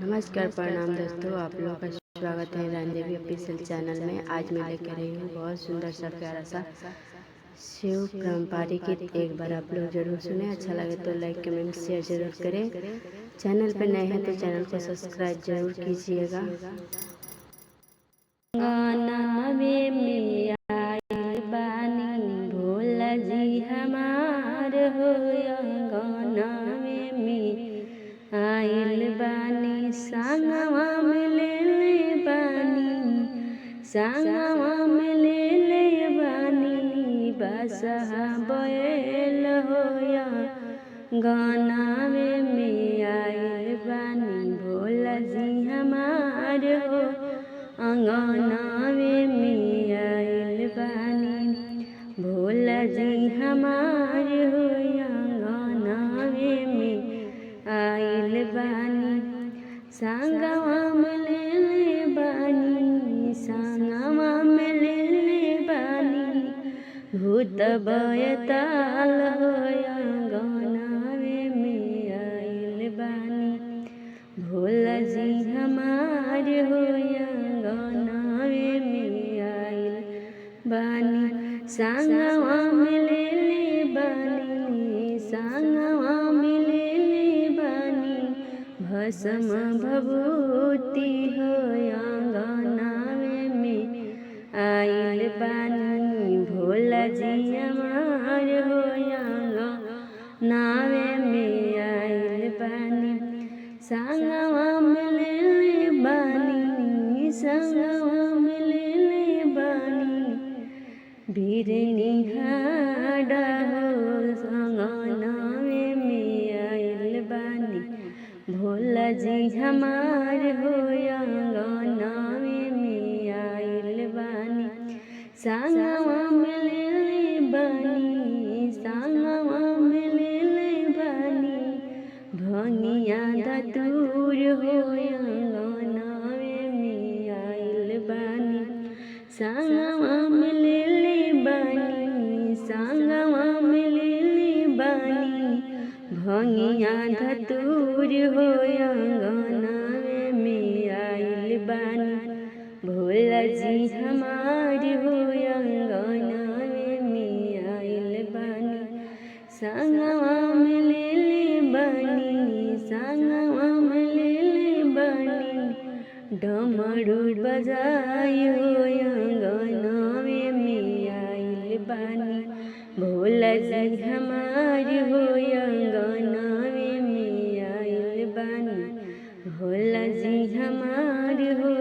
नमस्कार प्रणाम दोस्तों, आप लोगों का स्वागत है रानदेवी ऑफिशियल चैनल में। आज मैं लेकर आई हूँ बहुत सुंदर सा प्यारा सा शिव पारंपरिक गीत। एक बार आप लोग जरूर सुने, अच्छा लगे तो लाइक कमेंट शेयर जरूर करें। चैनल पर नए हैं तो चैनल को सब्सक्राइब जरूर कीजिएगा। गाना में आइल बानी भोला जी हमार हो, गाना में आइल बानी संगवा में ले बानी, संगवा में ले बानी बसहा बैल हो, गाना में आइल बानी भोला जी हमार हो, अंगना में आइल बानी भोला जी हमार हो, अंगना में आइल बानी संगवा में ले बानी, संगवा में ले बानी भूत बयताल हो, अंगना में आइल बानी भोला जी हमार हो, अंगना में आइल बानी संगवा में ले बानी, संगवा में ले बानी भस्म भभूति हो, अंगना में आइल बानी भोला जी हमार हो, अंगना में आइल बानी संगवा में ले बानी, संगवा में ले बानी बीरनी हाडा हो, अंगना में आइल बानी भोला जी हमार हो, अंगना में आइल बानी संगवा में ले बानी, संगवा में ले बानी भंगिया धतूर हो, अंगना में आइल बानी संगवा में ले बानी, संगवा में ले बानी भंगिया धतूर हो, अंगना में आइल बानी भोला जी हमार हो, अंगना में आइल बानी संगवा में ले बानी, संगवा में ले बानी डमरू बजाई हो, अंगना में आइल बानी भोला जी हमार हो, अंगना में आइल बानी भोला जी हमार हो।